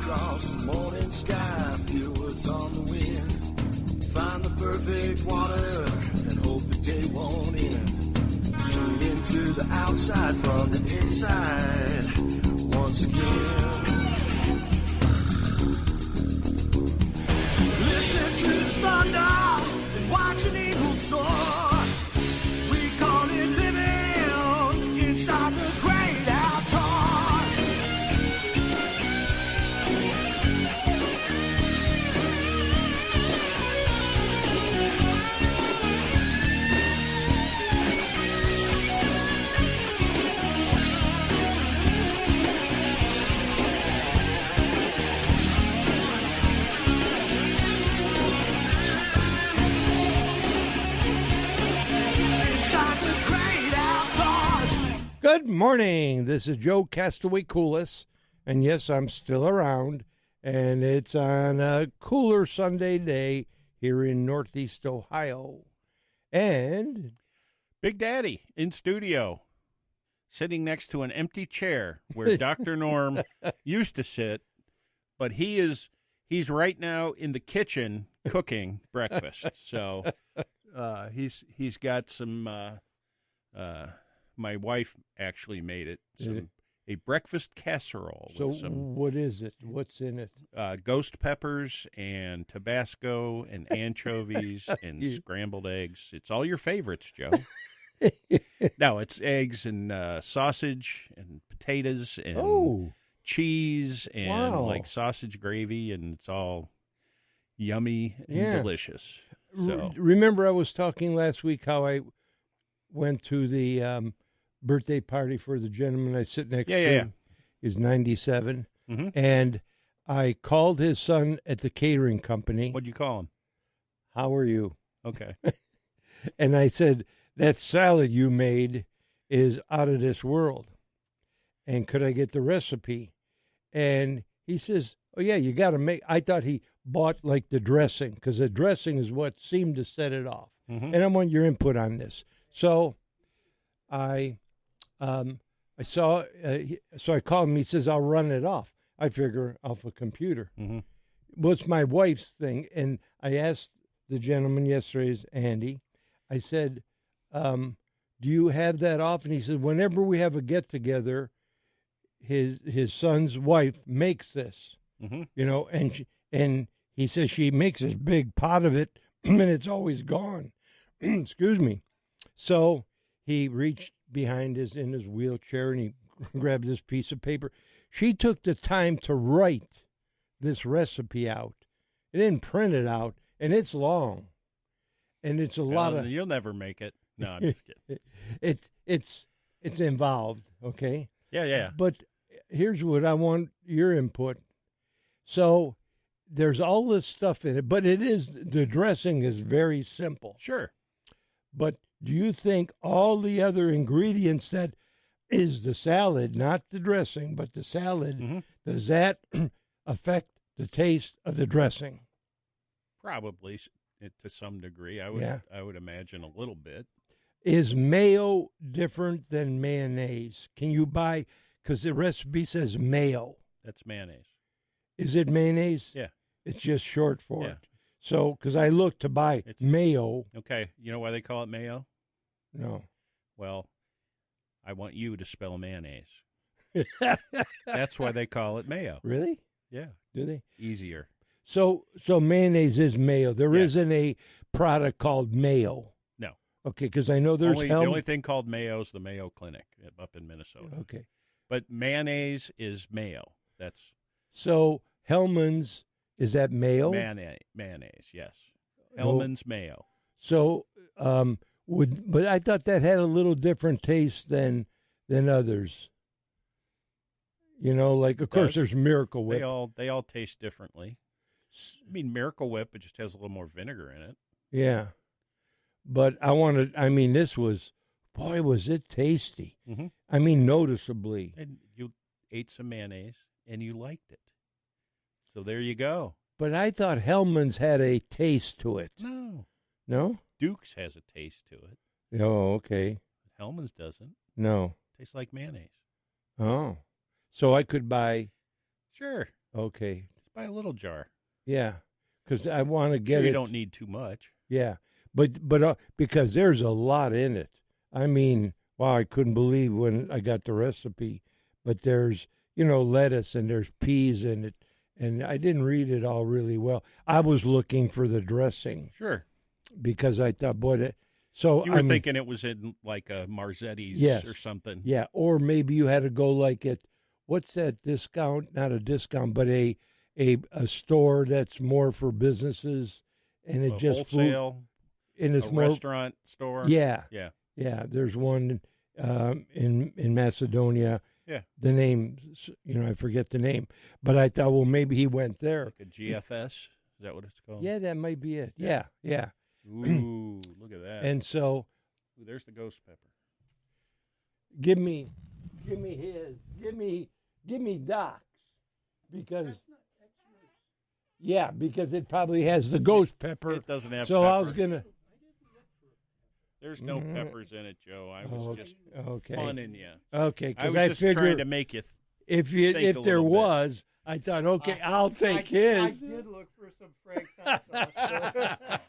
across the morning sky. Feel what's on the wind. Find the perfect water and hope the day won't end. Tune into the outside from the inside once again. Listen to the thunder and watch an eagle soar. We call it living inside the great outdoors. Good morning. This is Joe Castaway Coolis, and yes, I'm still around, and it's on a cooler Sunday day here in Northeast Ohio. And Big Daddy in studio, sitting next to an empty chair where Dr. Norm used to sit, but he's right now in the kitchen cooking breakfast. So he's got some. My wife actually made it. A breakfast casserole. So with some, what is it? What's in it? ghost peppers and Tabasco and anchovies and scrambled eggs. It's all your favorites, Joe. No, it's eggs and sausage and potatoes and cheese and like sausage gravy, and it's all yummy and delicious. So Remember I was talking last week how I went to the birthday party for the gentleman I sit next to. He's 97. Mm-hmm. And I called his son at the catering company. What'd you call him? How are you? Okay. And I said, that salad you made is out of this world. And could I get the recipe? And he says, oh, yeah, you got to make. I thought he bought like the dressing, because the dressing is what seemed to set it off. Mm-hmm. And I want your input on this. So I saw, so I called him. He says, I'll run it off. I figure off a computer. Mm-hmm. Well, it's my wife's thing. And I asked the gentleman yesterday, Andy, I said, do you have that off? And he said, whenever we have a get-together, his son's wife makes this, mm-hmm. you know, and he says she makes this big pot of it, and it's always gone. Excuse me. So he reached behind in his wheelchair, and he grabbed this piece of paper. She took the time to write this recipe out. It didn't print it out, and it's long, and it's a lot of. You'll never make it. No, I'm just kidding. It's involved, okay? Yeah. But here's what I want your input. So there's all this stuff in it, but the dressing is very simple. Sure. But do you think all the other ingredients that is the salad, not the dressing, but the salad, mm-hmm. does that affect the taste of the dressing? Probably to some degree. I would imagine a little bit. Is mayo different than mayonnaise? Can you buy, because the recipe says mayo. That's mayonnaise. Is it mayonnaise? Yeah. It's just short for it. So, because I looked to buy mayo. Okay. You know why they call it mayo? No. Well, I want you to spell mayonnaise. That's why they call it mayo. Really? Yeah. Do they? Easier. So mayonnaise is mayo. There isn't a product called mayo. No. Okay, because I know there's the only thing called mayo is the Mayo Clinic up in Minnesota. Okay. But mayonnaise is mayo. That's so Hellman's, is that mayo? Mayonnaise, yes. Hellman's mayo. So but I thought that had a little different taste than others. You know, like of course there's Miracle Whip. They all taste differently. I mean, Miracle Whip, it just has a little more vinegar in it. Yeah. But this was, boy, was it tasty. Mm-hmm. I mean, noticeably. And you ate some mayonnaise, and you liked it. So there you go. But I thought Hellman's had a taste to it. No. No? Duke's has a taste to it. Oh, okay. Hellman's doesn't. No. Tastes like mayonnaise. Oh. So I could buy... Sure. Okay. Just buy a little jar. Yeah. Because I want to get Sure, it. you don't need too much. Yeah. But because there's a lot in it. I mean, wow, I couldn't believe when I got the recipe. But there's, lettuce and there's peas in it. And I didn't read it all really well. I was looking for the dressing Sure. because I thought, boy, so You were I mean, thinking it was in like a Marzetti's Yes. or something. yeah, or maybe you had to go like at what's that discount? Not a discount, but a store that's more for businesses, and it A just wholesale, and it's a more restaurant store. Yeah, Yeah. yeah. There's one in Macedonia. Yeah. The name, I forget the name, but I thought, well, maybe he went there. Like a GFS. Is that what it's called? Yeah, that might be it. Yeah. Yeah. Ooh, look at that. And so, Ooh, there's the ghost pepper. give me Doc's because because it probably has the ghost pepper. It doesn't have So pepper. I was gonna. There's no peppers in it, Joe. I was just Okay. funning you. Okay, I because was I just trying figured to make you. if think a there little bit. was, I thought, okay, I'll take I his. did look for some Frank's hot sauce.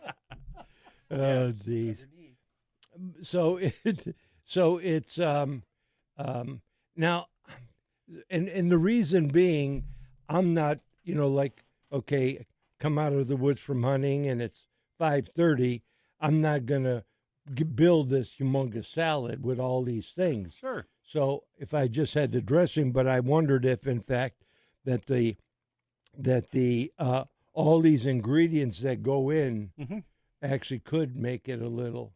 Oh, jeez. So it's now, and the reason being, I'm not like, okay, come out of the woods from hunting and it's 5:30. I'm not gonna build this humongous salad with all these things. Sure. So if I just had the dressing, but I wondered if, in fact, that the all these ingredients that go in Mhm. actually could make it a little.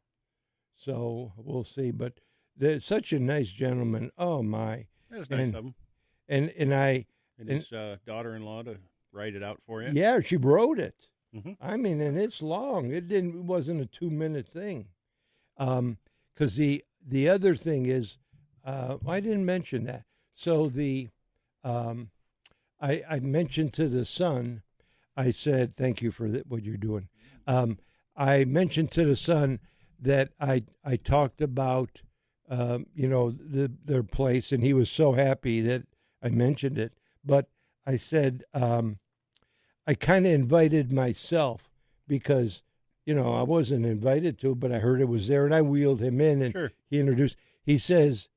So we'll see. But there's such a nice gentleman. Oh my! That was nice And- of him. And And his daughter-in-law to write it out for you. yeah, she wrote it. Mhm. I mean, and it's long. It wasn't a 2-minute thing. Because the other thing is, I didn't mention that. So I mentioned to the son, I said, thank you for what you're doing. I mentioned to the son that I talked about, their place, and he was so happy that I mentioned it. But I said, I kind of invited myself because, I wasn't invited to, but I heard it was there, and I wheeled him in, and Sure. he introduced. He says,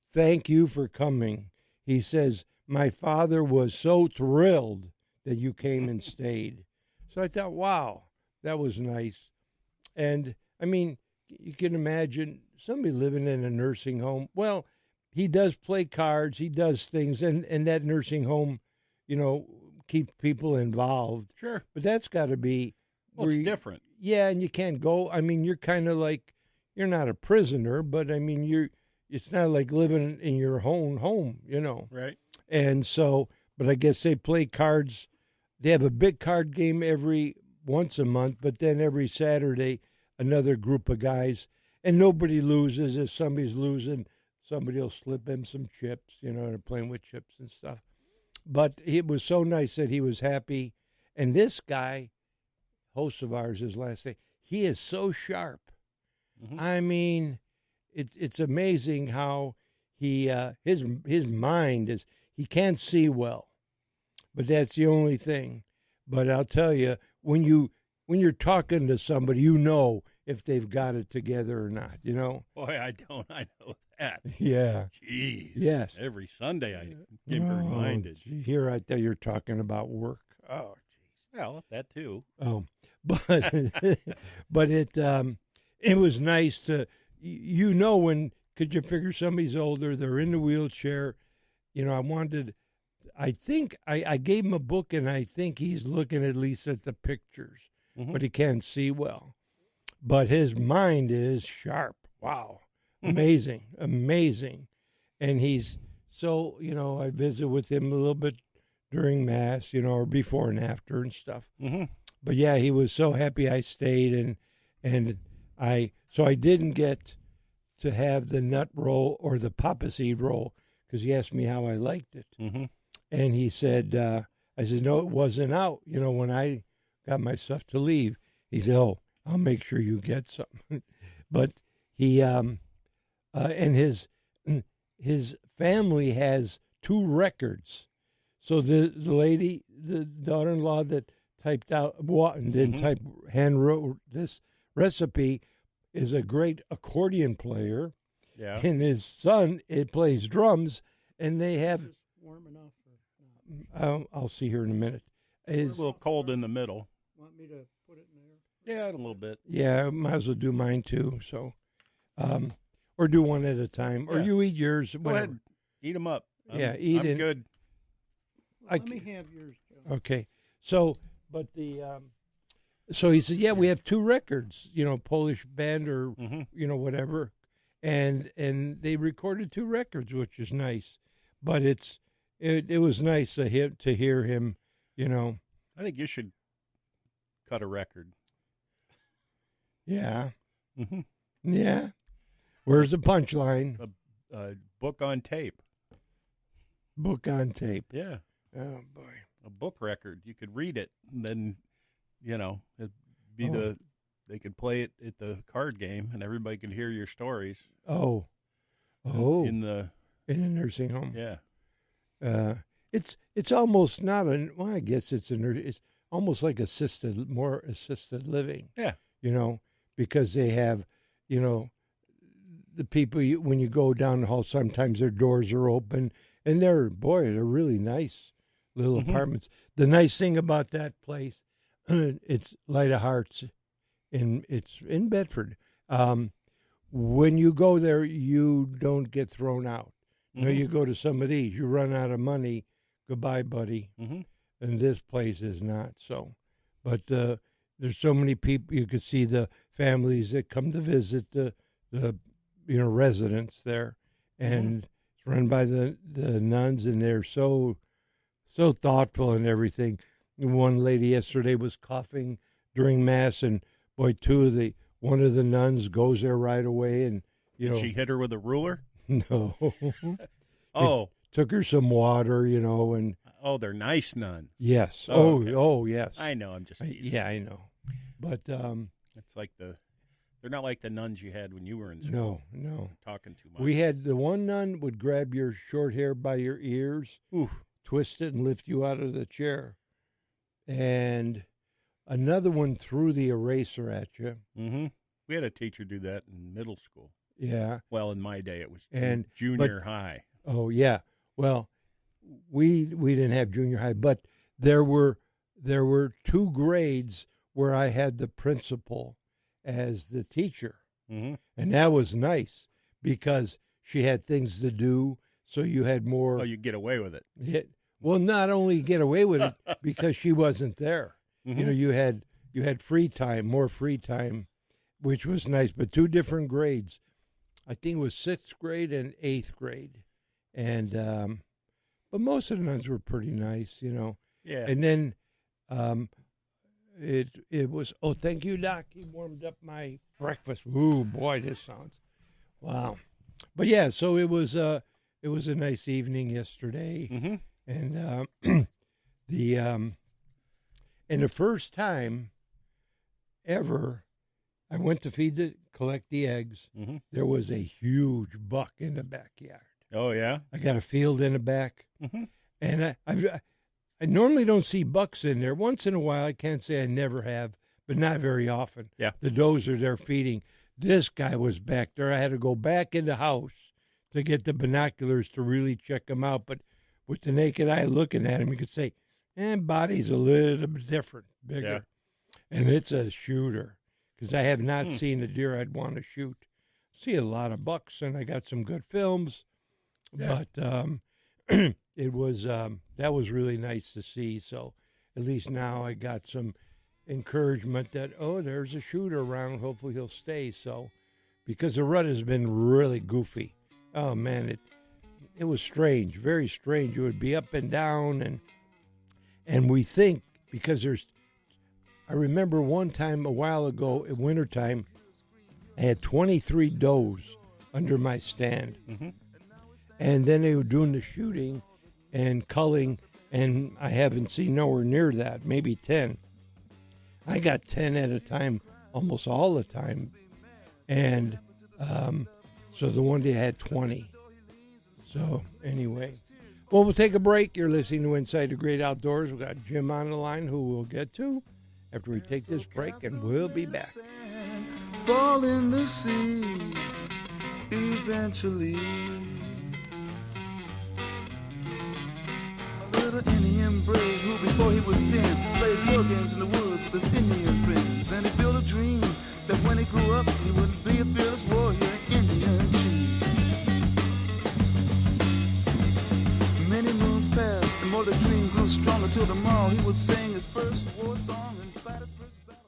"Thank you for coming." He says, "My father was so thrilled that you came and stayed." So I thought, wow, that was nice. And I mean, you can imagine somebody living in a nursing home. Well, he does play cards, he does things, and that nursing home, keeps people involved. Sure. But that's got to be Well, where it's you- different. Yeah, and you can't go. I mean, you're kind of like, you're not a prisoner, but I mean, it's not like living in your own home, Right. And so, but I guess they play cards. They have a big card game once a month, but then every Saturday, another group of guys, and nobody loses. If somebody's losing, somebody will slip him some chips, they're playing with chips and stuff. But it was so nice that he was happy. And this guy, host of ours, his last name, he is so sharp. Mhm. I mean, it's amazing how he his mind is. He can't see well, but that's the only thing. But I'll tell you, when you're talking to somebody, if they've got it together or not. Boy, I don't. I know that. Yeah. Jeez. Yes. Every Sunday I get reminded. Gee, here I thought you're talking about work. Oh, Well, that too. oh, but but it was nice to when could you figure somebody's older, they're in the wheelchair. I think I gave him a book, and I think he's looking at least at the pictures, Mhm. but he can't see well. But his mind is sharp. Wow, amazing, amazing, and he's so I visit with him a little bit during Mass, or before and after and stuff. Mm-hmm. But yeah, he was so happy I stayed, and I didn't get to have the nut roll or the papa seed roll because he asked me how I liked it, Mm-hmm. and he said, I said no, it wasn't out. When I got my stuff to leave, he said, "Oh, I'll make sure you get some." But he and his family has 2 records. So the lady, the daughter-in-law that typed out and didn't type, hand wrote this recipe, is a great accordion player, Yeah. and his son plays drums, and they have. Just warm enough or not? I'll see here in a minute. It's a little cold in the middle. Want me to put it in there? Yeah, a little bit. Yeah, might as well do mine too. So, or do one at a time, or Yeah. you eat yours. Go Whatever. ahead. Eat them up. Yeah, eat I'm it. good. Let me have yours, Joe. Okay. So, but so he said, yeah, we have 2 records, Polish band or whatever, and they recorded 2 records, which is nice. But it was nice to hear him, I think you should cut a record. Yeah, Mm-hmm. yeah. Where's the punchline? A book on tape. Book on tape. Yeah. Oh boy. A book record. You could read it, and then, it'd be Oh. they could play it at the card game, and everybody could hear your stories. Oh. In the in a nursing home. yeah. It's almost not I guess it's almost like more assisted living. Yeah. Because they have, the people when you go down the hall, sometimes their doors are open, and they're really nice little apartments. The nice thing about that place, it's Light of Hearts, it's in Bedford. When you go there, you don't get thrown out. No, you go to some of these, you run out of money. Goodbye, buddy. Mm-hmm. And this place is not so. But there's so many people. You could see the families that come to visit the residents there, and it's run by the nuns, and they're so thoughtful and everything. One lady yesterday was coughing during mass, and boy, one of the nuns goes there right away, and Did she hit her with a ruler? no. Oh. Took her some water, and Oh, they're nice nuns. yes. Oh, okay. Oh, yes. I know. I'm just teasing. Yeah, I know. But It's like they're not like the nuns you had when you were in school. no. Talking too much. We had the one nun would grab your short hair by your ears, Oof. twist it, and lift you out of the chair. And another one threw the eraser at you. Mm-hmm. We had a teacher do that in middle school. Yeah. Well, in my day, it was And- junior high. Oh, yeah. Well, we didn't have junior high, but there were 2 grades where I had the principal as the teacher. Mm-hmm. And that was nice because she had things to do, so you had more. Oh, you get away with it. Well, not only get away with it because she wasn't there. Mm-hmm. You had free time, more free time, which was nice. But 2 different grades. I think it was 6th grade and 8th grade, and but most of the nuns were pretty nice, Yeah. And then it was. Oh, thank you, Doc. He warmed up my breakfast. Ooh, boy, this sounds wow. But yeah, so it was a nice evening yesterday. Mm-hmm. And the first time ever, I went to collect the eggs. Mm-hmm. There was a huge buck in the backyard. Oh, yeah? I got a field in the back, Mm-hmm. and I normally don't see bucks in there. Once in a while, I can't say I never have, but not very often. Yeah. The does are there feeding. This guy was back there. I had to go back in the house to get the binoculars to really check him out, but with the naked eye looking at him, you could say, body's a little bit different, bigger. Yeah. And it's a shooter, because I have not seen a deer I'd want to shoot. See a lot of bucks, and I got some good films, Yeah. but it was that was really nice to see. So at least now I got some encouragement that, there's a shooter around. Hopefully he'll stay. So because the rut has been really goofy. Oh, man, it was strange, very strange. It would be up and down, and we think, because I remember one time a while ago in wintertime, I had 23 does under my stand. Mm-hmm. And then they were doing the shooting and culling, and I haven't seen nowhere near that, maybe 10. I got 10 at a time, almost all the time. And so the one day I had 20. So anyway, Well, we'll take a break. You're listening to Inside the Great Outdoors. We've got Jim on the line who we'll get to after we take this break, and we'll be back. Fall in the sea eventually. A little Indian brave who before he was 10 played war games in the woods with his Indian friends, and he built a dream that when he grew up he would be a fearless warrior, Indian chief. Many moons passed and more the dream grew stronger till tomorrow he would sing his first war song and fight his first battle.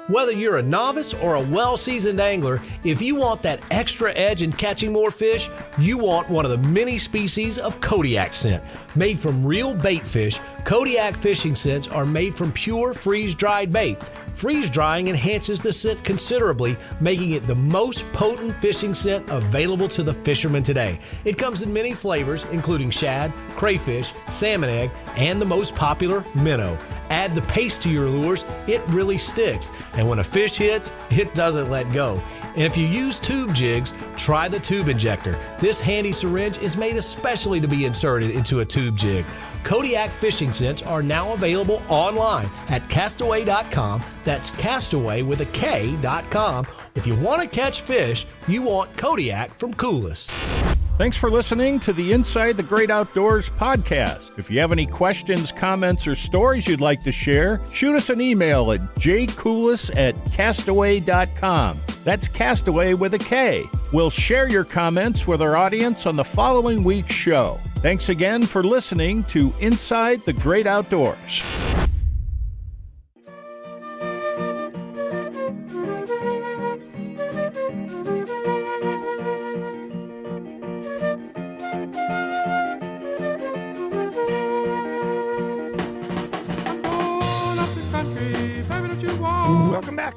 Whether you're a novice or a well-seasoned angler, if you want that extra edge in catching more fish, you want one of the many species of Kodiak scent. Made from real bait fish, Kodiak fishing scents are made from pure freeze-dried bait. Freeze-drying enhances the scent considerably, making it the most potent fishing scent available to the fishermen today. It comes in many flavors, including shad, crayfish, salmon egg, and the most popular, minnow. Add the paste to your lures, it really sticks. And when a fish hits, it doesn't let go. And if you use tube jigs, try the tube injector. This handy syringe is made especially to be inserted into a tube jig. Kodiak fishing scents are now available online at castaway.com. That's castaway with a K.com. If you want to catch fish, you want Kodiak from Coulis. Thanks for listening to the Inside the Great Outdoors podcast. If you have any questions, comments, or stories you'd like to share, shoot us an email at jcoulis@castaway.com. That's Castaway with a K. We'll share your comments with our audience on the following week's show. Thanks again for listening to Inside the Great Outdoors. Welcome back.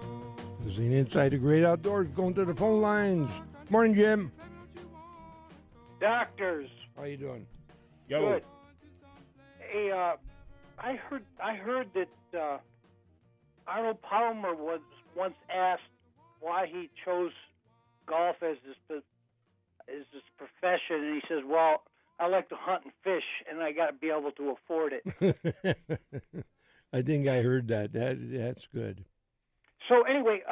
This is Inside the Great Outdoors. Going to the phone lines. Morning, Jim. Doctors. How you doing? Yo. Good. Hey, I heard that Arnold Palmer was once asked why he chose golf as his profession, and he says, "Well, I like to hunt and fish, and I got to be able to afford it." I think I heard that. That's good. So anyway,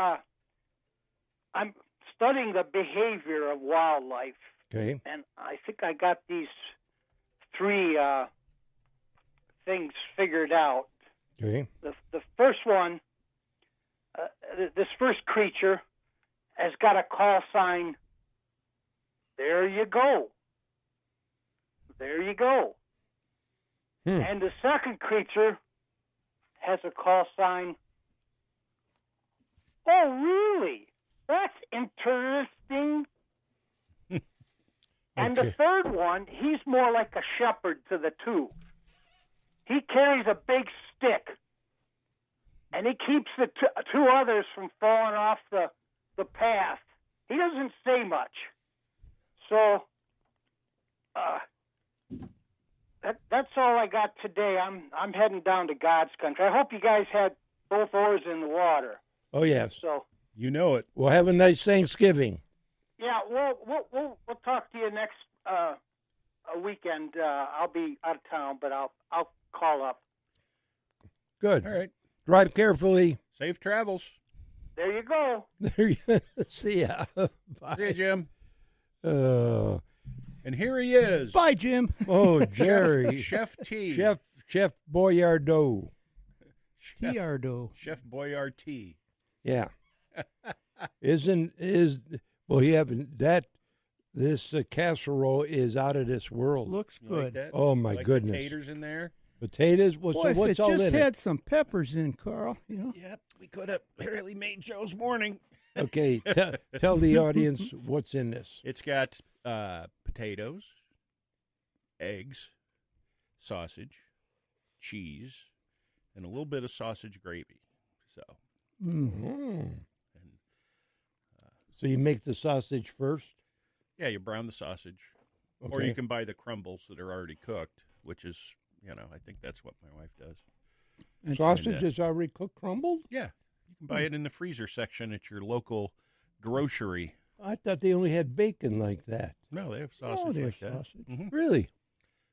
I'm studying the behavior of wildlife. Okay. And I think I got these three things figured out. Okay. The first one, this first creature has got a call sign. There you go. There you go. And the second creature has a call sign. Oh, really? That's interesting. And the third one, he's more like a shepherd to the two. He carries a big stick, and he keeps the two others from falling off the path. He doesn't say much. So that's all I got today. I'm heading down to God's country. I hope you guys had both oars in the water. Oh, yes. So You know it. Well, have a nice Thanksgiving. yeah, we'll talk to you next weekend. I'll be out of town, but I'll call up. Good. All right. Drive carefully. Safe travels. There you go. There you see ya. Bye. See you, Jim. Uh, And here he is. Bye, Jim. oh, Jerry. Chef T. Chef Boyardee. Tiardo. Chef Boyardee. Yeah. Well, you haven't this casserole is out of this world. Looks You like good. that? Oh my Like goodness. Potatoes in there. Potatoes. Well, Boy, so if what's it all just in had it? some peppers in, Carl, Yep, we could have barely made Joe's morning. Okay, tell the audience what's in this. It's got potatoes, eggs, sausage, cheese, and a little bit of sausage gravy. So, So you make the sausage first. yeah, you brown the sausage. Or Okay. you can buy the crumbles that are already cooked, which is, I think that's what my wife does. Sausage is already cooked, crumbled. Yeah, you can buy it in the freezer section at your local grocery. I thought they only had bacon like that. No, they have Oh, sausage there's like that. sausage. Mhm. Really?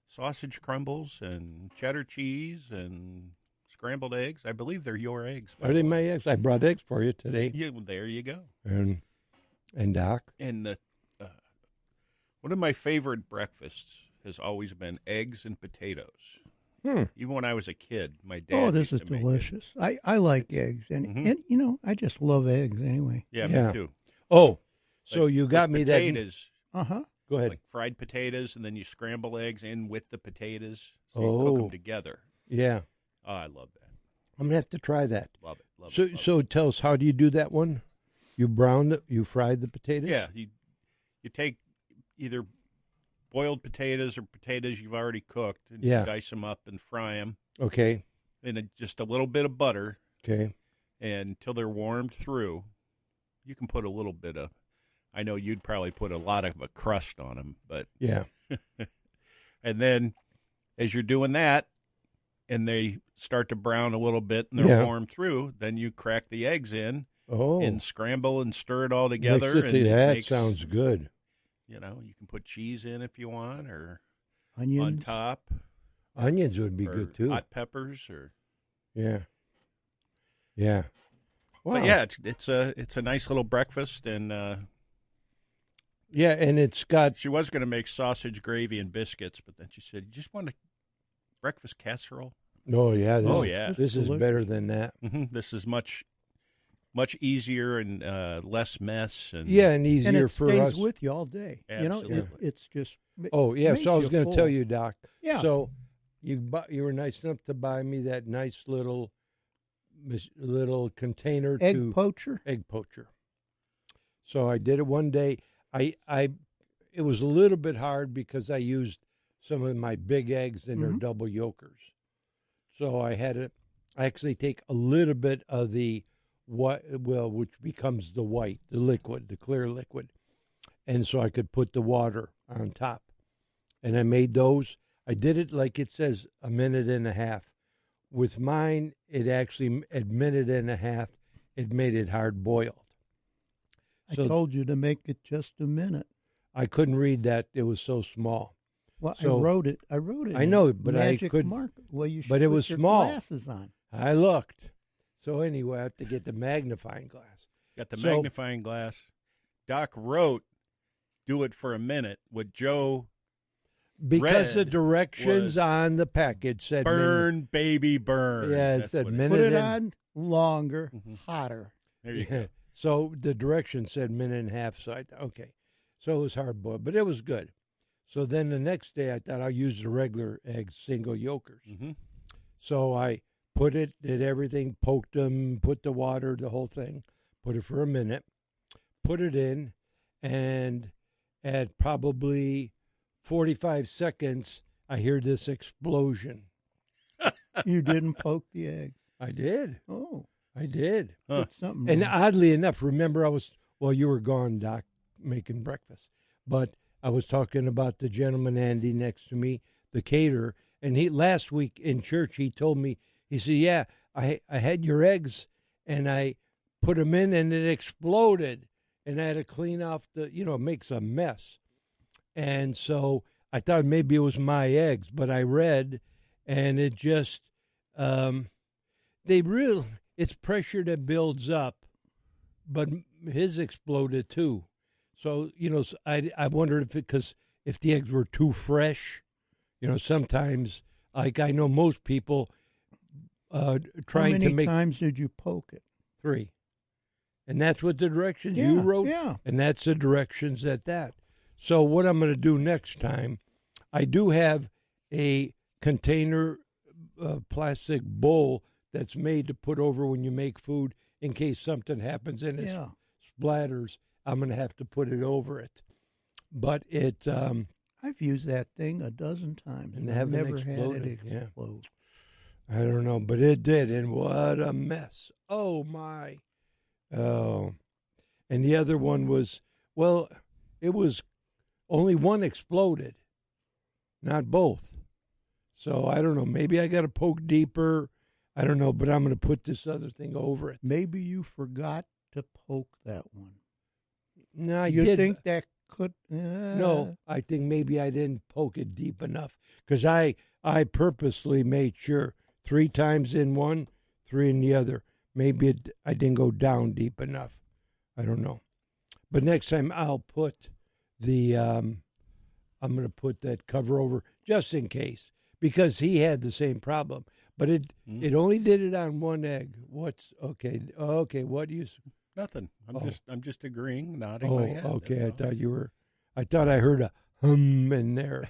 Sausage crumbles and cheddar cheese and scrambled eggs. I believe they're your eggs. by Are they the way. my eggs? I brought eggs for you today. Yeah, well, there you go. And Doc? And one of my favorite breakfasts has always been eggs and potatoes. Even when I was a kid, my dad. Oh, this used is to make it. delicious. I like eggs, and I just love eggs anyway. Yeah, Yeah. me too. Oh, so Like, you got with me that. potatoes, Go ahead. like fried potatoes, and then you scramble eggs in with the potatoes. So you cook Oh. them together. Yeah. Oh, I love that. I'm going to have to try that. Love it. Love So, it. Love so tell us, how do you do that one? You browned it, you fried the potatoes? Yeah, you take either boiled potatoes or potatoes you've already cooked, and Yeah. you dice them up and fry them Okay. in just a little bit of butter, Okay. and until they're warmed through. You can put a little bit of. I know you'd probably put a lot of a crust on them, but Yeah. and then as you're doing that, and they start to brown a little bit and they're Yeah. warmed through, then you crack the eggs in Oh. and scramble and stir it all together. Mix it and to- it that makes, sounds good. You know, you can put cheese in if you want, or Onions. on top, Onions would be or good too. hot peppers, or. Yeah. Yeah. Wow. But yeah, it's a nice little breakfast, and Yeah, and it's got she was going to make sausage gravy and biscuits, but then she said, "You just want a breakfast casserole." yeah. This, Oh, is- yeah. This is Delicious. better than that. This is much easier and less mess. And Yeah, and and easier it for stays us. with you all day. You know, Absolutely. it's just. Oh, yeah. makes So I was you going to tell full. you, Doc. Yeah. So you were nice enough to buy me that nice little container Egg to poacher. egg poacher. So I did it one day. It was a little bit hard because I used some of my big eggs and they're double yolkers. So I had to actually take a little bit of the which becomes the white, the liquid, the clear liquid. And so I could put the water on top. And I made those. I did it like it says, a minute and a half. With mine, it actually, a minute and a half, it made it hard boiled. I So- told you to make it just a minute. I couldn't read that; it was so small. Well, So- I wrote it. I in know, but I magic couldn't- marker. Well, you should but it put was your small. glasses on. I looked. So anyway, I have to get the magnifying glass. got the So- magnifying glass. Doc wrote, "Do it for a minute." What Joe Because the Red directions was on the package said burn, baby, burn. Yeah, it That's said what minute. Put it and- on longer, Mm-hmm. hotter. There you go. So the directions said minute and a half. So I thought, okay. So it was hard boiled, but it was good. So then the next day I thought I'll use the regular eggs, single yolkers. Mm-hmm. So I did everything, poked them, put the water, the whole thing, put it for a minute, put it in, and at probably 45 seconds, I hear this explosion. You didn't poke the egg. I did. Oh, I did. Huh. put something. And on. oddly enough, remember you were gone, Doc, making breakfast. But I was talking about the gentleman, Andy, next to me, the caterer. And last week in church, he told me, he said, yeah, I had your eggs and I put them in and it exploded. And I had to clean off it makes a mess. And so I thought maybe it was my eggs, but I read and it just, it's pressure that builds up, but his exploded too. So, I wondered because if the eggs were too fresh, sometimes, like I know most people trying How to many make times did you poke it? 3. And that's what the directions Yeah, you wrote. yeah. And that's the directions at that. So what I'm going to do next time, I do have a container plastic bowl that's made to put over when you make food in case something happens and it Yeah. splatters. I'm going to have to put it over it. But it, I've used that thing a dozen times, And and I've haven't never had exploded, it yeah. explode. I don't know, but it did. And what a mess. Oh, my. Oh. And the other one was, it was only one exploded, not both. So I don't know. Maybe I got to poke deeper. I don't know, but I'm going to put this other thing over it. Maybe you forgot to poke that one. No, I You did. think that could? No, I think maybe I didn't poke it deep enough because I purposely made sure 3 times in one, 3 in the other. Maybe I didn't go down deep enough. I don't know. But next time I'll put the I'm going to put that cover over just in case because he had the same problem. But it only did it on one egg. What's okay? Okay, what do you? Nothing. I'm just agreeing, nodding Oh, my head. okay. I that's all. thought you were. I thought I heard a hum in there.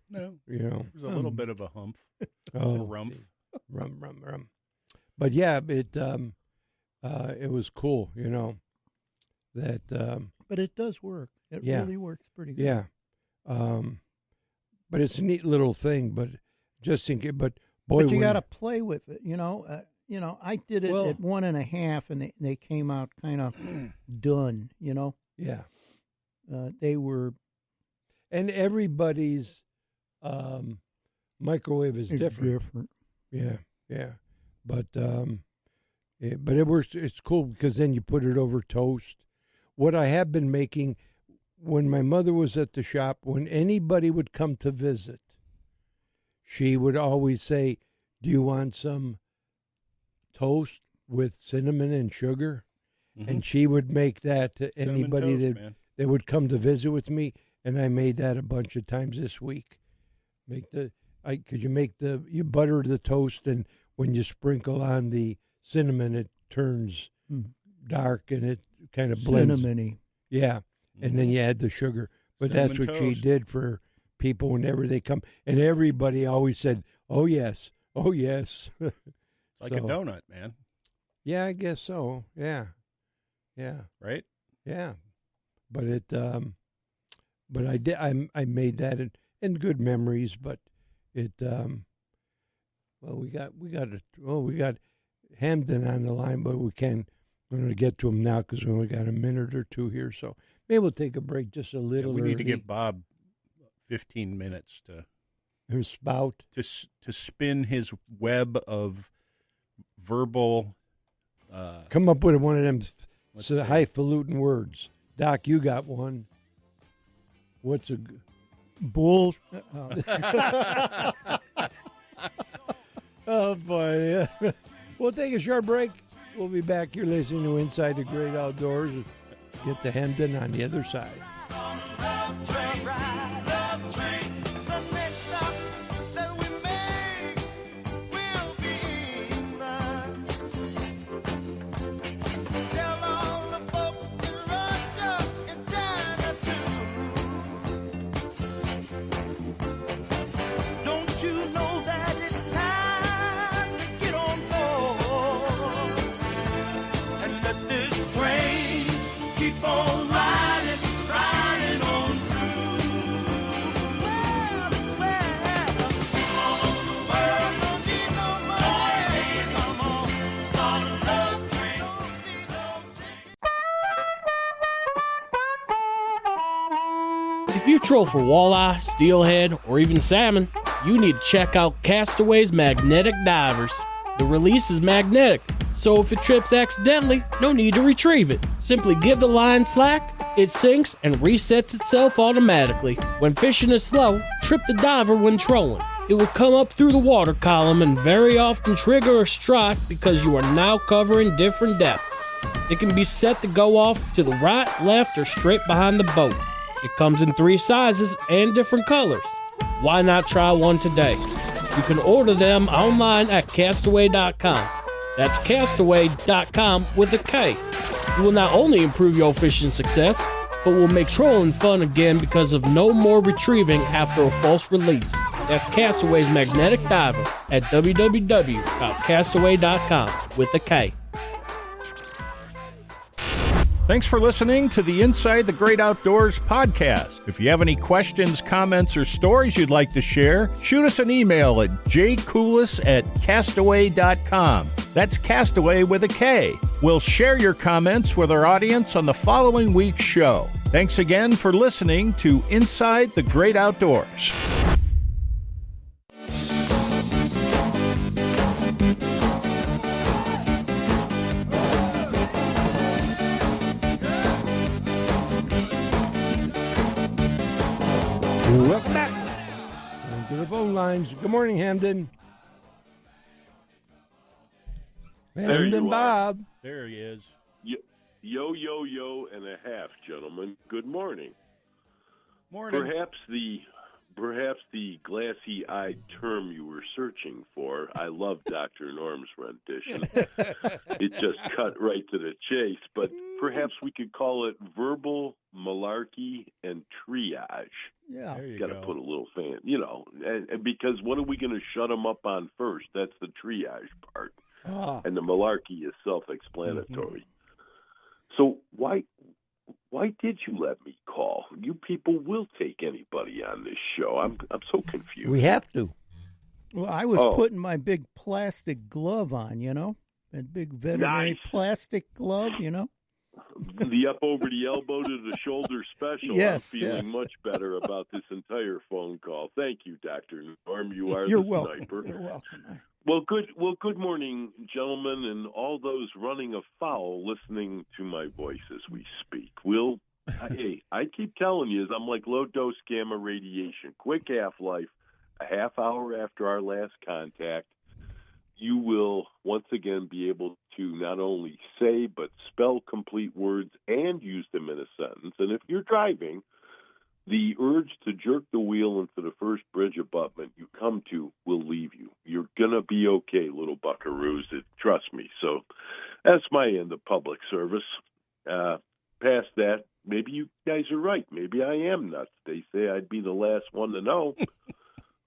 No, You know. there's a little bit of a humph. Oh, rumph. rum. But yeah, it was cool. You know that. But it does work. It Yeah. really works pretty good. Yeah. But it's a neat little thing. But just in case. But boy, But you when- got to play with it. I did it Well- at 1.5, and they came out kind of done. Yeah. They were And everybody's microwave is different. Yeah. But it works. It's cool because then you put it over toast. What I have been making when my mother was at the shop, when anybody would come to visit, she would always say, "Do you want some toast with cinnamon and sugar?" And she would make that to Cinnamon anybody toast, that man. they would come to visit with me, and I made that a bunch of times this week. You butter the toast, and when you sprinkle on the cinnamon, it turns dark and it kind of blends. cinnamony. Yeah, and then you add the sugar. But that's Cinnamon what she toast. did for people whenever they come, and everybody always said, "Oh yes, oh yes." Like a So, donut, man. Yeah, I guess so. Yeah. Right? Yeah, but but I did. I made that in good memories. But it. We got Hamden on the line, but we're going to get to him now because we only got a minute or two here. So maybe we'll take a break just a Yeah, little. we need to early. give Bob 15 minutes to His spout. to spin his web of verbal. Come up with one of them Let's see. highfalutin words. Doc, you got one. What's a Bull. Oh, boy. Yeah. We'll take a short break. We'll be back. You're listening to Inside the Great Outdoors. Get to Hamden on the other side. Don't you know that it's time to get on board and let this train keep on riding, riding on through. Well, the world don't need no money. Come on, start a love train. Don't need no train. If you troll for walleye, steelhead, or even salmon, you need to check out Castaway's Magnetic Divers. The release is magnetic, so if it trips accidentally, no need to retrieve it. Simply give the line slack, it sinks and resets itself automatically. When fishing is slow, trip the diver when trolling. It will come up through the water column and very often trigger a strike because you are now covering different depths. It can be set to go off to the right, left, or straight behind the boat. It comes in 3 sizes and different colors. Why not try one today? You can order them online at castaway.com. That's castaway.com with a K. It will not only improve your fishing success, but will make trolling fun again because of no more retrieving after a false release. That's Castaway's Magnetic Diver at www.castaway.com with a K. Thanks for listening to the Inside the Great Outdoors podcast. If you have any questions, comments, or stories you'd like to share, shoot us an email at jcoulis@castaway.com. That's Castaway with a K. We'll share your comments with our audience on the following week's show. Thanks again for listening to Inside the Great Outdoors. Welcome back to the phone lines. Good morning, Hamden. There you Hamden are. Bob. There he is. Yo, and a half, gentlemen. Good morning. Morning. Perhaps the glassy-eyed term you were searching for. I love Dr. Norm's rendition. It just cut right to the chase. But perhaps we could call it verbal malarkey and triage. Yeah. There you Got to go. put a little fan, and because what are we going to shut them up on first? That's the triage part. Ah, And the malarkey is self-explanatory. So why did you let me call? You people will take anybody on this show. I'm so confused. we have to. Well, I was Oh. putting my big plastic glove on, that big veterinary Nice. plastic glove, The up over the elbow to the shoulder special. Yes, I'm feeling yes. much better about this entire phone call. Thank you, Dr. Norm. You are You're the welcome. sniper. You're welcome. Well, good morning, gentlemen, and all those running afoul listening to my voice as we speak. Hey, I keep telling you, I'm like low-dose gamma radiation, quick half-life, a half hour after our last contact. You will once again be able to not only say but spell complete words and use them in a sentence. And if you're driving, the urge to jerk the wheel into the first bridge abutment you come to will leave you. You're going to be okay, little buckaroos. Trust me. So that's my end of public service. Past that, maybe you guys are right. Maybe I am nuts. They say I'd be the last one to know.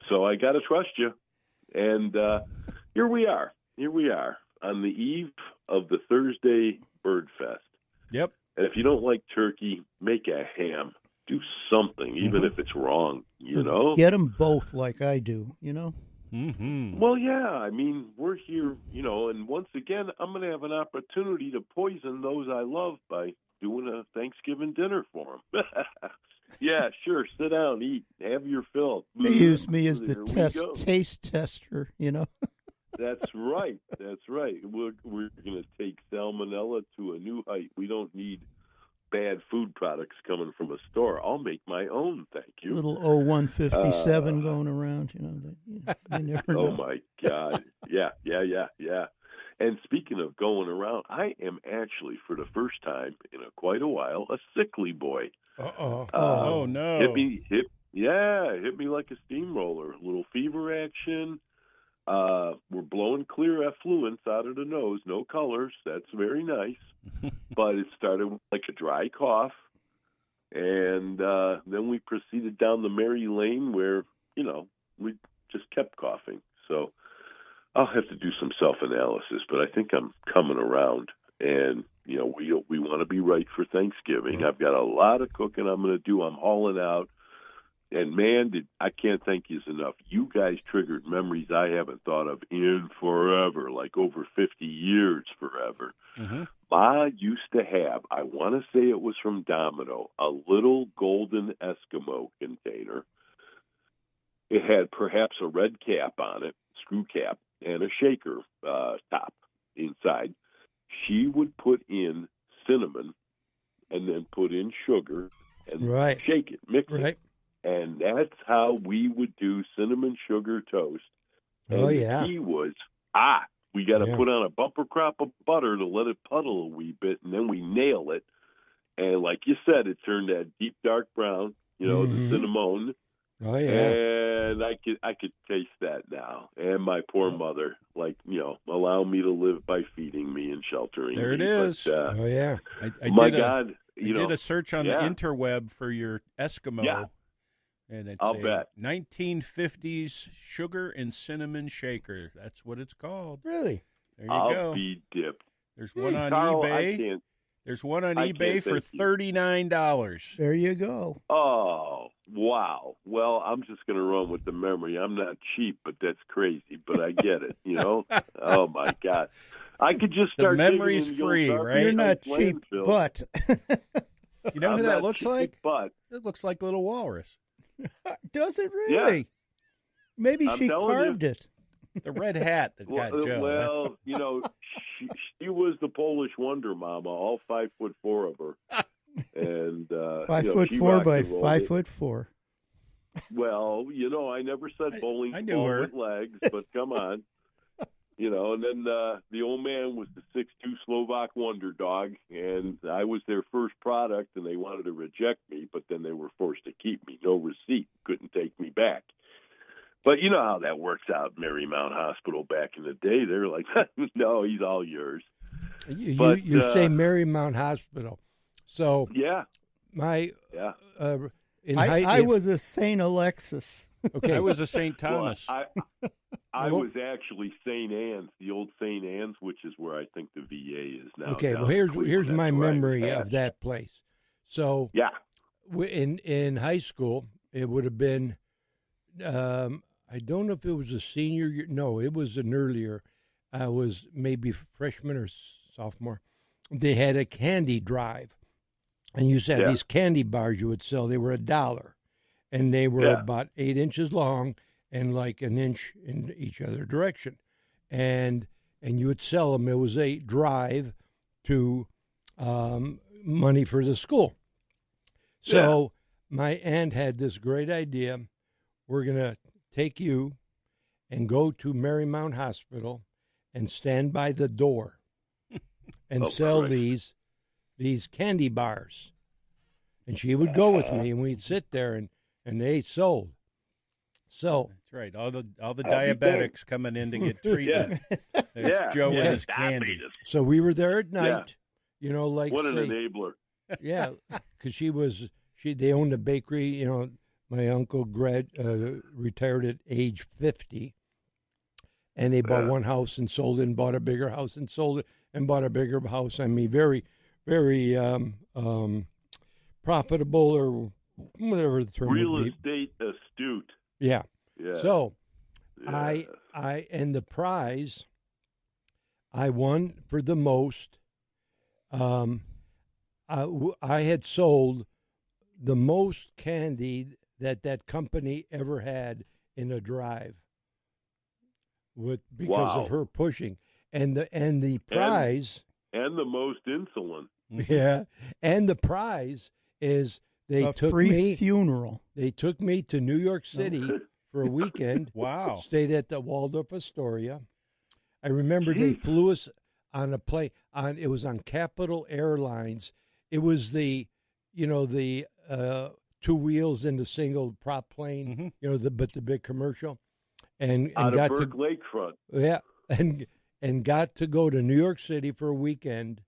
So I got to trust you. And here we are. Here we are on the eve of the Thursday Bird Fest. Yep. And if you don't like turkey, make a ham. Do something, even if it's wrong, Get them both like I do, Mm-hmm. Well, yeah, I mean, we're here, and once again, I'm going to have an opportunity to poison those I love by doing a Thanksgiving dinner for them. Yeah, sure, sit down, eat, have your fill. They use me as the Here we go. taste tester, That's right. That's right. We're going to take salmonella to a new height. We don't need bad food products coming from a store. I'll make my own, thank you. Little 0157 going around, you never know. Oh, my God. Yeah. And speaking of going around, I am actually, for the first time in quite a while, a sickly boy. Uh-oh. Oh, no. Hit me like a steamroller. A little fever action. We're blowing clear effluents out of the nose, no colors. That's very nice. But it started with like a dry cough. And then we proceeded down the Mary Lane where, we just kept coughing. So I'll have to do some self-analysis, but I think I'm coming around. And, we want to be right for Thanksgiving. I've got a lot of cooking I'm going to do. I'm hauling out. And, man, I can't thank you enough. You guys triggered memories I haven't thought of in forever, like over 50 years forever. Mm-hmm. Ma used to have, I want to say it was from Domino, a little golden Eskimo container. It had perhaps a red cap on it, screw cap, and a shaker top inside. She would put in cinnamon and then put in sugar and Right. shake it, mix it. Right. And that's how we would do cinnamon sugar toast. Oh, And yeah. the key was, we got to Yeah. put on a bumper crop of butter to let it puddle a wee bit, and then we nail it. And like you said, it turned that deep dark brown, Mhm. the cinnamon. Oh, yeah. And I could taste that now. And my poor mother, allow me to live by feeding me and sheltering There me. it is. But, Oh, yeah. I my did God, I did a search on the yeah. interweb for your Eskimo. Yeah. And it's I'll a bet. 1950s sugar and cinnamon shaker. That's what it's called. Really? There you I'll go. be dipped. There's one on Carl, I eBay. can't. There's one on I eBay can't for thank you. $39. There you go. Oh, wow. Well, I'm just going to run with the memory. I'm not cheap, but that's crazy. But I get it, Oh, my God. I could just The start digging memory's in the old free, garbage right? You're not like cheap, landfill. but You know I'm who that not looks cheap, like? But It looks like Little Walrus. does it really? Maybe I'm she telling you. carved it. The red hat that got Joe. well, she was the Polish Wonder Mama, all 5'4" of her, and 5'4" she rocked by and rolled 5'4". it. Well, I never said bowling I knew ball her. with legs, but come on. And then the old man was the 6'2" Slovak wonder dog, and I was their first product, and they wanted to reject me, but then they were forced to keep me. No receipt. Couldn't take me back. But you know how that works out, Marymount Hospital back in the day. They're like, no, he's all yours. You say Marymount Hospital. So Yeah. my Yeah. I was a St. Alexis. okay. I was a St. Thomas. Well, I was actually St. Anne's, the old St. Anne's, which is where I think the VA is now. Okay, down well in here's Cleveland. my That's where I memory was of at. that place. So Yeah. in high school, it would have been I don't know if it was a senior year. No, it was an earlier. I was maybe freshman or sophomore. They had a candy drive, and you said these candy bars you would sell. They were $1, and they were about 8 inches long and like an inch in each other direction, and you would sell them. It was a drive to money for the school. So my aunt had this great idea. We're going to take you and go to Marymount Hospital and stand by the door and sell these candy bars. And she would go with me, and we'd sit there, and they sold. So That's right. All the diabetics coming in to get treatment. There's Joe and his candy. so we were there at night, like What an say, enabler. yeah, because they owned a bakery. My uncle retired at age 50, and they bought one house and sold it, and bought a bigger house and sold it, and bought a bigger house. I mean, very, very profitable, or whatever the term Real would be. estate astute. Yeah. Yeah. So Yeah. I and the prize I won for the most. I had sold the most candy that company ever had in a drive, because of her pushing, and the prize. And the most insulin. Yeah, and the prize is they A took free me. funeral. They took me to New York City for a weekend. Wow. Stayed at the Waldorf Astoria. I remember they flew us on a plane. It was on Capital Airlines. It was the two wheels in the single prop plane. But the big commercial, and Out got of to Burke Lakefront. yeah, and got to go to New York City for a weekend.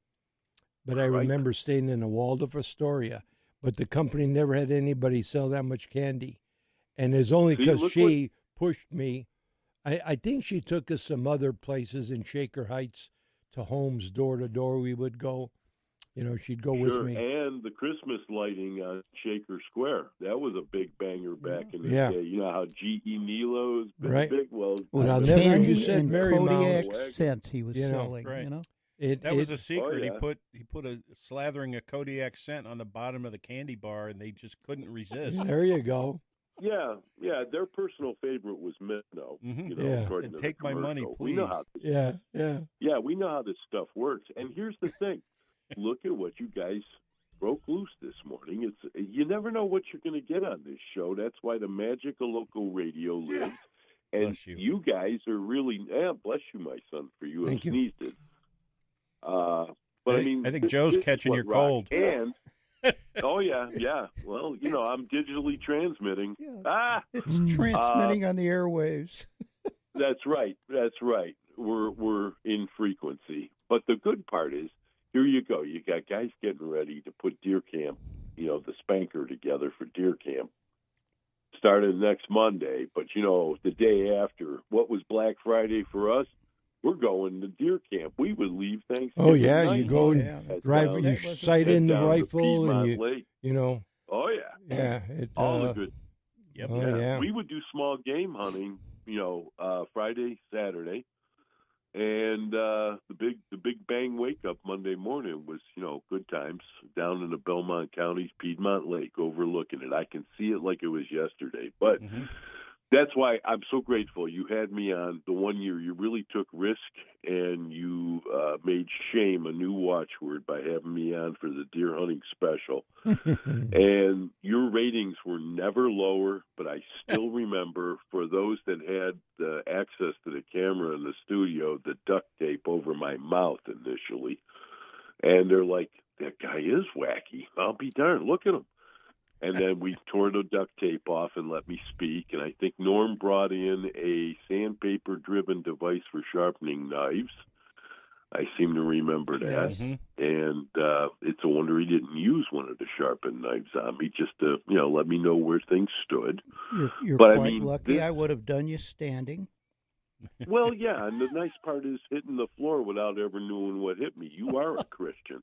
But I remember staying in the Waldorf Astoria. But the company never had anybody sell that much candy. And it's only because she pushed me. I think she took us some other places in Shaker Heights to homes, door to door we would go. She'd go with me. And the Christmas lighting on Shaker Square. That was a big banger back in the Yeah. day. You know how G.E. Nilo's been Right. big? Well, Was I'll never candy you said and Marymount. Kodiak scent he was You know, selling, right. That was a secret. yeah. He put a slathering of Kodiak scent on the bottom of the candy bar, and they just couldn't resist. There you go. Yeah. Their personal favorite was Minnow. Mhm. Yeah. according to the Take my money, commercial. We know please. how. Yeah. We know how this stuff works. And here's the thing: look at what you guys broke loose this morning. You never know what you're going to get on this show. That's why the magic of local radio lives. And Bless you. you guys are really bless you, my son, for you Thank have you. sneezed it. But I think Joe's this is catching what your rocks. cold. And oh yeah. Well, I'm digitally transmitting. Yeah. It's transmitting on the airwaves. That's right. We're in frequency. But the good part is, here you go. You got guys getting ready to put deer camp, the spanker together for deer camp. Started next Monday, but the day after, what was Black Friday for us? We're going to deer camp. We would leave Thanksgiving. Oh yeah, night. you go and drive. You sight in the rifle, and you. Lake. Oh yeah. Yeah. All the good. Yep. Oh yeah. We would do small game hunting, Friday, Saturday, and the big bang wake up Monday morning was good times down in the Belmont County's Piedmont Lake, overlooking it. I can see it like it was yesterday. But That's why I'm so grateful you had me on the one year. You really took risk, and you made shame a new watchword by having me on for the deer hunting special. And your ratings were never lower, but I still remember, for those that had access to the camera in the studio, the duct tape over my mouth initially. And they're like, that guy is wacky. I'll be darned. Look at him. And then we tore the duct tape off and let me speak. And I think Norm brought in a sandpaper-driven device for sharpening knives. I seem to remember that. Yes. And it's a wonder he didn't use one of the sharpened knives on me, just to, let me know where things stood. You're But, quite lucky. I would have done you standing. Well, yeah, and the nice part is hitting the floor without ever knowing what hit me. You are a Christian.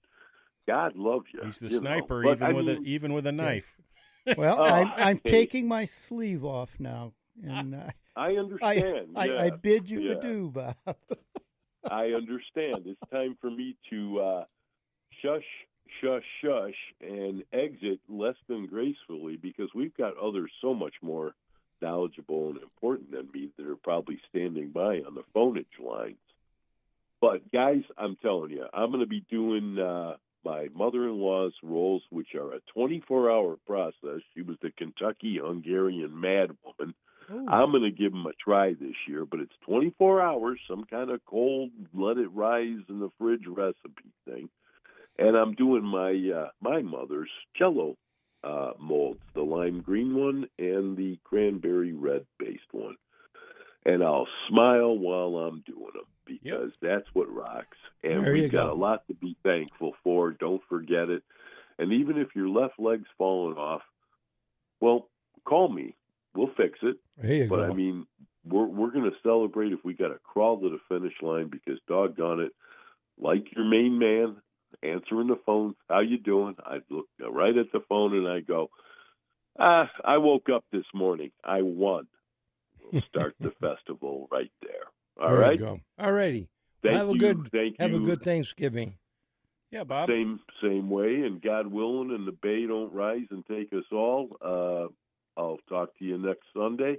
God love you. He's the you sniper, know. But, even with a knife. Well, I'm hey. taking my sleeve off now, and I understand. I bid you yeah. adieu, Bob. I understand. It's time for me to shush, shush, shush, and exit less than gracefully, because we've got others so much more knowledgeable and important than me that are probably standing by on the phonage lines. But, guys, I'm telling you, I'm going to be doing my mother-in-law's rolls, which are a 24-hour process. She was the Kentucky-Hungarian mad woman. Ooh. I'm going to give them a try this year, but it's 24 hours, some kind of cold, let it rise in the fridge recipe thing. And I'm doing my my mother's Jell-O molds, the lime green one and the cranberry red-based one. And I'll smile while I'm doing them, because that's what rocks. And There you we've got go. a lot to be thankful for. Don't forget it. And even if your left leg's falling off, well, call me. We'll fix it. There you But, go. I mean, we're going to celebrate if we got to crawl to the finish line, because, doggone it, like your main man, answering the phone, how you doing? I look right at the phone and I go, I woke up this morning. I won. We'll start the festival right there. All There right? you go. All righty. Thank Have a you. good Thank have you. a good Thanksgiving. Yeah, Bob. Same way, and God willing, and the bay don't rise and take us all. I'll talk to you next Sunday,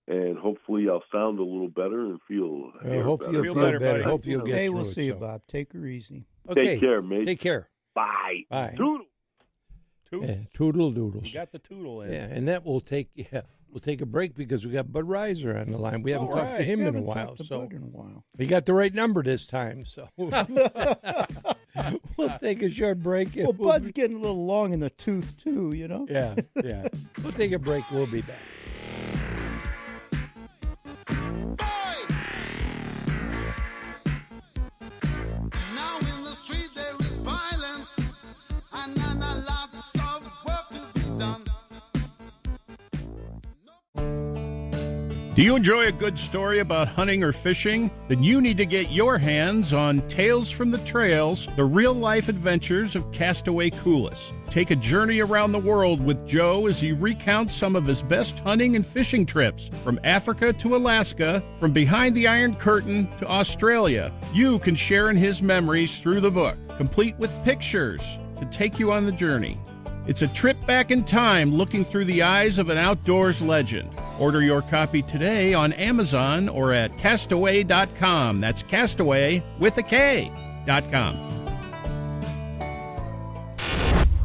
and hopefully I'll sound a little better and feel Hope better. you'll Feel feel better, better. buddy. Hope you'll get Hey, through we'll it, see you, so. Bob. Take her easy. Okay. Take care, mate. Take care. Bye. Bye. Toodle. Yeah, toodle doodles. You got the toodle in. Yeah, and that will take we'll take a break because we got Bud Reiser on the line. We haven't All talked to right. him in a Haven't while, talked to so Bud in a while. he got the right number this time. So we'll take a short break. and Well, we'll Bud's be- getting a little long in the tooth too, you know. yeah. We'll take a break. We'll be back. Now in the street there is violence, and lots of work to be done. Do you enjoy a good story about hunting or fishing? Then you need to get your hands on Tales from the Trails, the real-life adventures of Castaway Coulis. Take a journey around the world with Joe as he recounts some of his best hunting and fishing trips, from Africa to Alaska, from behind the Iron Curtain to Australia. You can share in his memories through the book, complete with pictures to take you on the journey. It's a trip back in time looking through the eyes of an outdoors legend. Order your copy today on Amazon or at castaway.com. That's castaway with a K.com.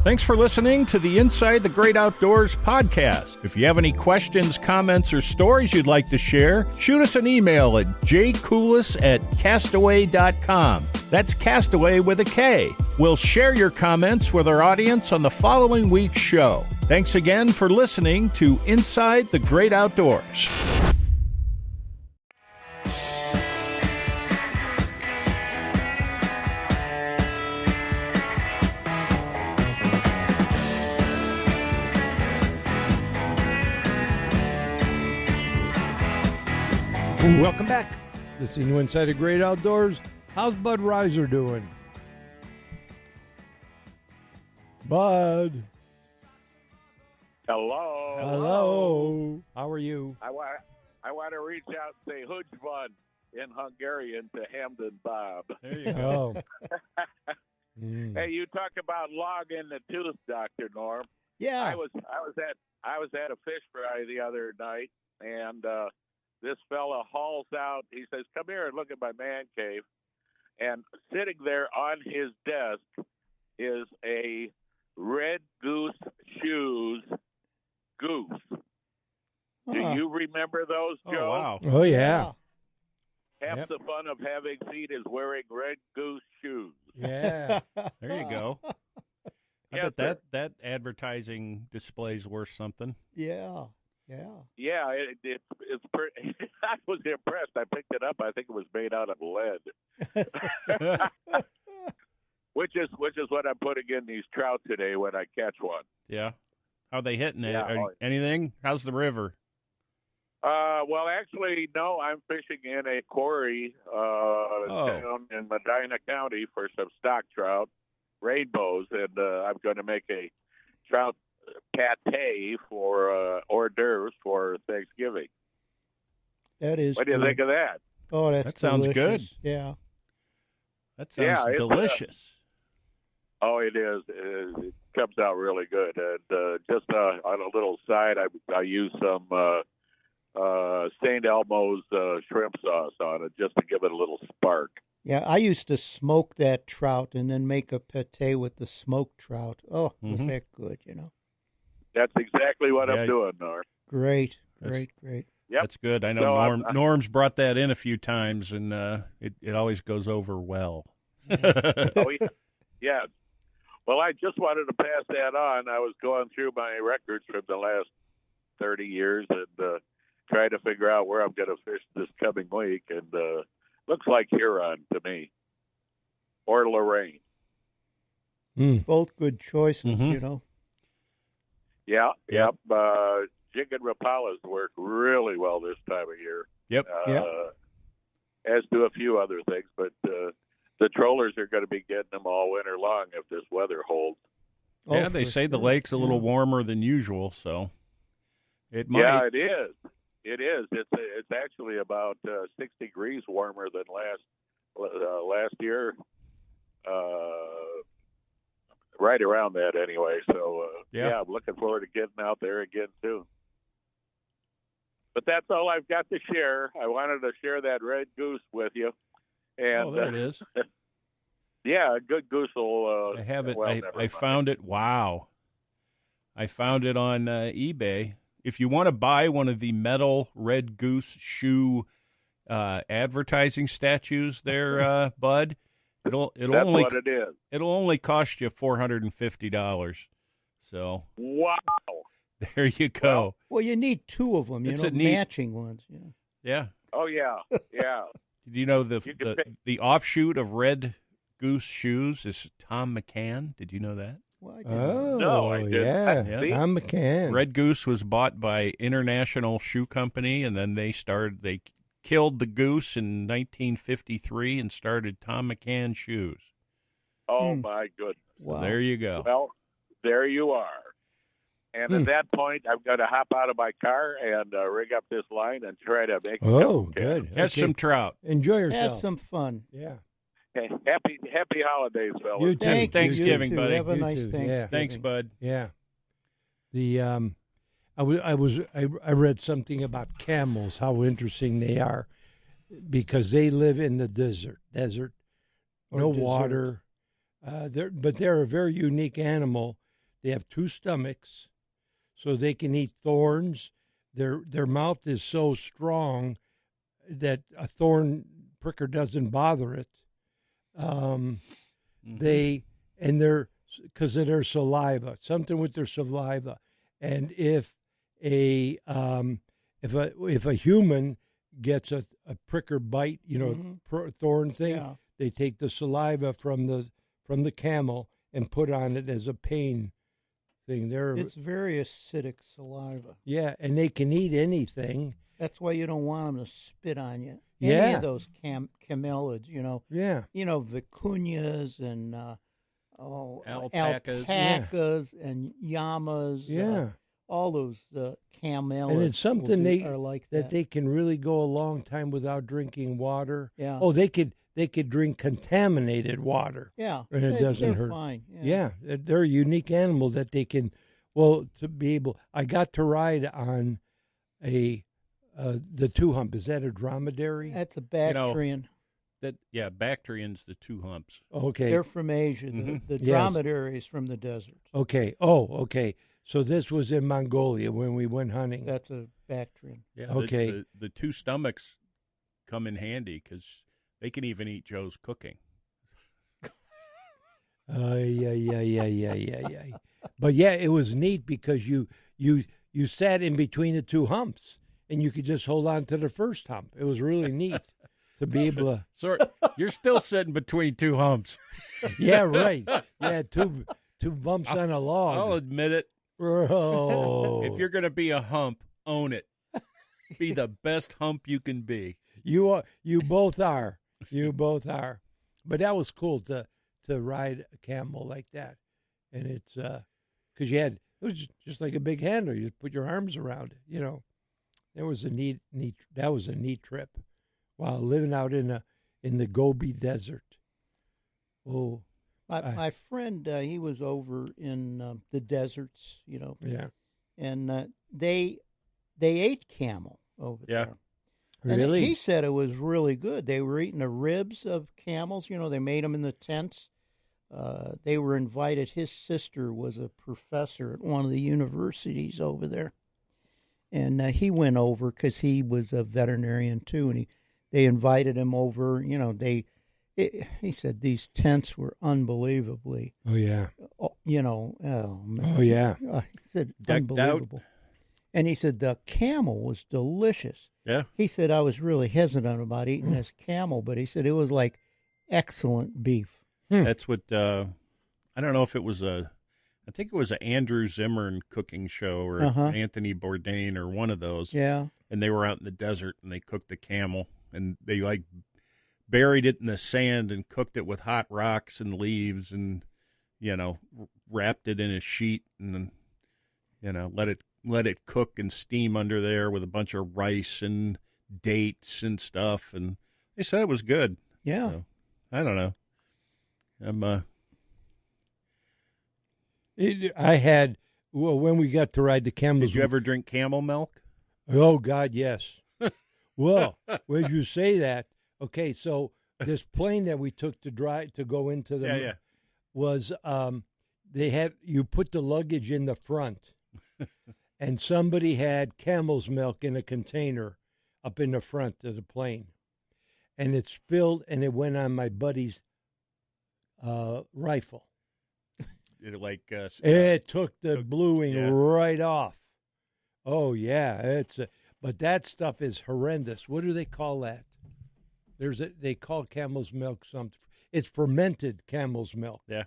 Thanks for listening to the Inside the Great Outdoors podcast. If you have any questions, comments, or stories you'd like to share, shoot us an email at jcoulis@castaway.com. That's Castaway with a K. We'll share your comments with our audience on the following week's show. Thanks again for listening to Inside the Great Outdoors. Welcome back. Listening to Inside the Great Outdoors. How's Bud Reiser doing? Bud. Hello. Hello. How are you? I want to reach out and say Hujban in Hungarian to Hamden Bob. There you go. Oh. Mm. Hey, you talk about log in the tooth, Dr. Norm. Yeah. I was at a fish fry the other night, and this fella hauls out. He says, "Come here and look at my man cave." And sitting there on his desk is a Red Goose shoes goose. Do you remember those, Joe? Oh, wow. Oh, yeah. Half Yep. the fun of having feet is wearing Red Goose shoes. Yeah. There you go. I Yes, bet that advertising display's worth something. Yeah. Yeah. Yeah, it's pretty. I was impressed. I picked it up. I think it was made out of lead, which is what I'm putting in these trout today when I catch one. Yeah. How they hitting it? Yeah. Anything? How's the river? Well, actually, no. I'm fishing in a quarry down in Medina County for some stock trout, rainbows, and I'm going to make a trout pate for hors d'oeuvres for Thanksgiving. That is. What do you good. think of that? Oh, that's That sounds delicious. good. Yeah. That sounds Yeah, it's, delicious. Oh, it is. It comes out really good. And just on a little side, I use some St. Elmo's shrimp sauce on it just to give it a little spark. Yeah, I used to smoke that trout and then make a pate with the smoked trout. Oh, was Mhm. that good, you know? That's exactly what Yeah. I'm doing, Norm. Great, That's- great. Yep. That's good. I know So, Norm's brought that in a few times, and it always goes over well. Oh, yeah. Yeah. Well, I just wanted to pass that on. I was going through my records from the last 30 years and trying to figure out where I'm going to fish this coming week. And looks like Huron to me or Lorraine. Both good choices, Mhm. you know? Yeah. Yep. Jig and Rapalas work really well this time of year. Yep. As do a few other things, but the trollers are going to be getting them all winter long if this weather holds. Yeah, Oh, they for say the sure. lake's a little Yeah. warmer than usual, so it might. Yeah, it is. It is. It's actually about 6 degrees warmer than last year. Right around that, anyway. So Yeah. I'm looking forward to getting out there again soon. But that's all I've got to share. I wanted to share that red goose with you. And Oh, there it is. yeah, a good goose will. I have it. well, I never mind. found it. Wow. I found it on eBay. If you want to buy one of the metal red goose shoe advertising statues there, Bud, it'll That's only what it is. it'll only cost you $450. So Wow. there you go. Well, you need two of them, you It's know, a neat- matching ones. You know? Yeah. Oh yeah, yeah. Did you know You can the offshoot of Red Goose shoes is Tom McCann? Did you know that? Well, I didn't Oh, No, I didn't. yeah. See? Tom McCann. Red Goose was bought by International Shoe Company, and then they killed the goose in 1953 and started Tom McCann shoes. Oh Hmm. my goodness. So Wow. there you go. Well, there you are. And at that point, I'm going to hop out of my car and rig up this line and try to make. Oh, good. Catch Okay. some trout. Enjoy Have yourself. some fun. Yeah. Happy holidays, fellas. You too. Thank Thanksgiving, you too. buddy. Have a You nice too. Yeah. Thanksgiving. Thanks, Bud. Yeah. The I read something about camels, how interesting they are, because they live in the desert, Or no dessert. water. They're a very unique animal. They have two stomachs, so they can eat thorns. Their mouth is so strong that a thorn pricker doesn't bother it. Because of their saliva, something with their saliva, and if a human gets a pricker bite, thorn thing, Yeah. they take the saliva from the camel and put on it as a pain thing. It's very acidic saliva. Yeah, and they can eat anything. That's why you don't want them to spit on you. Any Yeah. of those camelids, Yeah, vicuñas and Alpacas. alpacas and llamas. yeah. All those camelids. And it's something are like that they can really go a long time without drinking water. Yeah. Oh, they could drink contaminated water. Yeah. And it doesn't they're hurt. Fine. Yeah, they're a unique animal that they can Well, to be able, I got to ride on the two hump. Is that a dromedary? That's a Bactrian. Bactrian's the two humps. Okay. They're from Asia. The dromedary is from the desert. Okay. Oh, okay. So this was in Mongolia when we went hunting. That's a Bactrian. Yeah. Okay. The two stomachs come in handy because they can even eat Joe's cooking. Yeah. But yeah, it was neat because you sat in between the two humps and you could just hold on to the first hump. It was really neat to be able to. Sorry, you're still sitting between two humps. Yeah, right. Yeah, two bumps on a log. I'll admit it. Bro. If you're going to be a hump, own it. Be the best hump you can be. You both are. You both are. But that was cool to ride a camel like that. And it's because it was just like a big handle. You just put your arms around it, you know. That was a neat trip while living out in the Gobi Desert. Oh, my friend, he was over in the deserts, you know. Yeah. And they ate camel over there. Really? And he said it was really good. They were eating the ribs of camels. You know, they made them in the tents. They were invited. His sister was a professor at one of the universities over there. And he went over because he was a veterinarian too. And they invited him over. You know, he said these tents were unbelievably. Oh, yeah. You know, oh, man. Oh, yeah. He said Decked unbelievable. out. And he said the camel was delicious. Yeah. He said I was really hesitant about eating this camel, but he said it was like excellent beef. That's what I don't know if it was I think it was an Andrew Zimmern cooking show or Anthony Bourdain or one of those. Yeah. And they were out in the desert and they cooked the camel and they like buried it in the sand and cooked it with hot rocks and leaves and, you know, wrapped it in a sheet and then, you know, let it cook and steam under there with a bunch of rice and dates and stuff. And they said it was good. Yeah. So, I don't know. I had, when we got to ride the camels. Did you ever drink camel milk? Oh, God, yes. Well, when you say that, okay, so this plane that we took to go into the was you put the luggage in the front, and somebody had camel's milk in a container up in the front of the plane, and it spilled and it went on my buddy's rifle. It took the bluing right off. Oh yeah, but that stuff is horrendous. What do they call that? They call camel's milk something. It's fermented camel's milk. Yeah,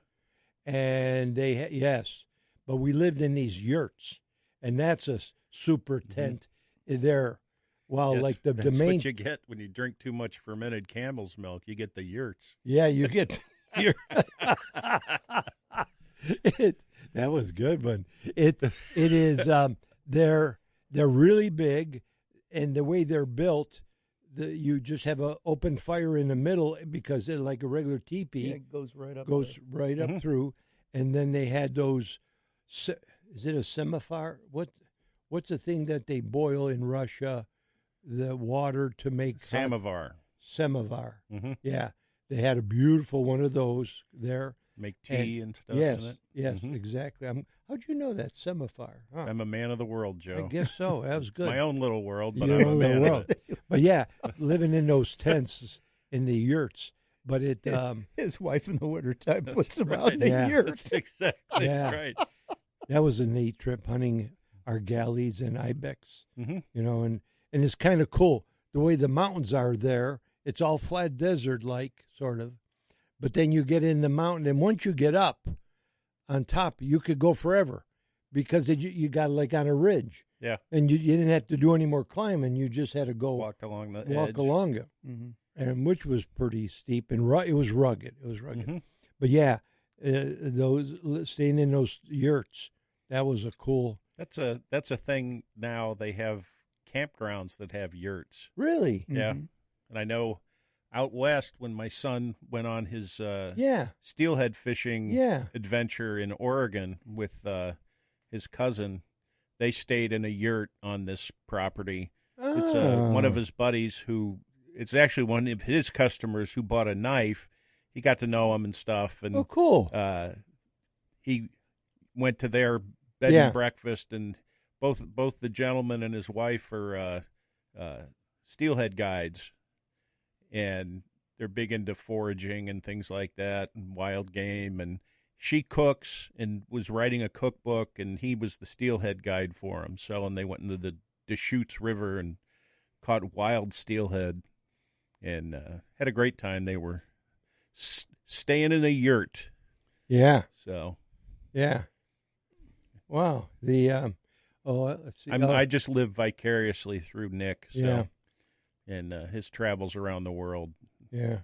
and but we lived in these yurts, and that's a super tent there. Well, like the that's main what you get when you drink too much fermented camel's milk. You get the yurts. Yeah, you get. That was good, but it is they're really big, and the way they're built, you just have an open fire in the middle because they're like a regular teepee. Yeah, it goes right up. Up through, and then they had those. Is it a semaphore? What's the thing that they boil in Russia? The water to make samovar. Samovar. Mm-hmm. Yeah, they had a beautiful one of those there. Make tea and stuff. Yes, in it. Yes, exactly. How'd you know that semaphore? Huh. I'm a man of the world, Joe. I guess so. That was good. My own little world, but I'm a man of it. But yeah, living in those tents in the yurts. But it his wife in the wintertime puts him out in the yurt. That's exactly right. That was a neat trip hunting our galleys and ibex. Mm-hmm. You know, and it's kind of cool the way the mountains are there. It's all flat desert like sort of. But then you get in the mountain, and once you get up on top, you could go forever because you got like on a ridge. Yeah. And you didn't have to do any more climbing. You just had to go walk along the edge. Along it, and which was pretty steep and it was rugged. Mm-hmm. But yeah, those staying in those yurts, that was a cool. That's a thing now. They have campgrounds that have yurts. Really? Yeah. And I know out west when my son went on his steelhead fishing adventure in Oregon with his cousin, they stayed in a yurt on this property. It's one of his buddies it's actually one of his customers who bought a knife. He got to know him and stuff. And, oh, cool. He went to their bed and breakfast, and both the gentleman and his wife are steelhead guides, and they're big into foraging and things like that and wild game. And she cooks and was writing a cookbook, and he was the steelhead guide for him. And they went into the Deschutes River and caught wild steelhead and had a great time. They were staying in a yurt. Yeah. So. Yeah. Wow. Let's see. I just live vicariously through Nick. So. Yeah. And his travels around the world. Yeah.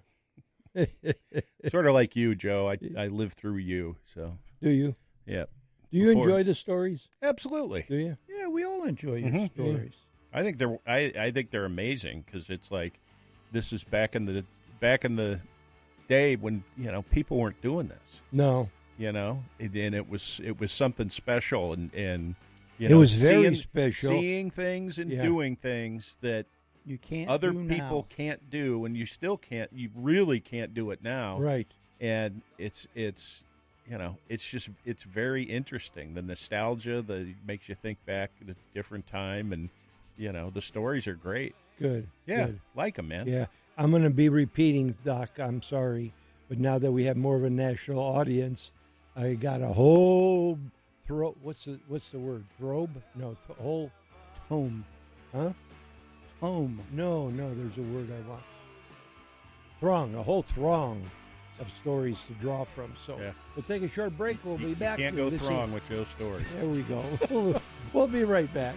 Sort of like you, Joe. I live through you. So. Do you? Yeah. Do you enjoy the stories? Absolutely. Do you? Yeah, we all enjoy your stories. I think they're amazing because it's like this is back in the day when people weren't doing this. No. And it was something special and it was very special, seeing things and doing things that you can't other do people now. can't do, and you still can't. You really can't do it now, right? And it's very interesting. The nostalgia that makes you think back at a different time, and the stories are great. Good. Yeah, good. Like them, man. Yeah, I'm going to be repeating, Doc. I'm sorry, but now that we have more of a national audience, I got a whole what's the word? Throbe? No, whole tome. Huh? Tome. No, there's a word I want. Throng, a whole throng of stories to draw from. So we'll take a short break. We'll be back. You can't go throng with Joe's stories. There we go. We'll be right back.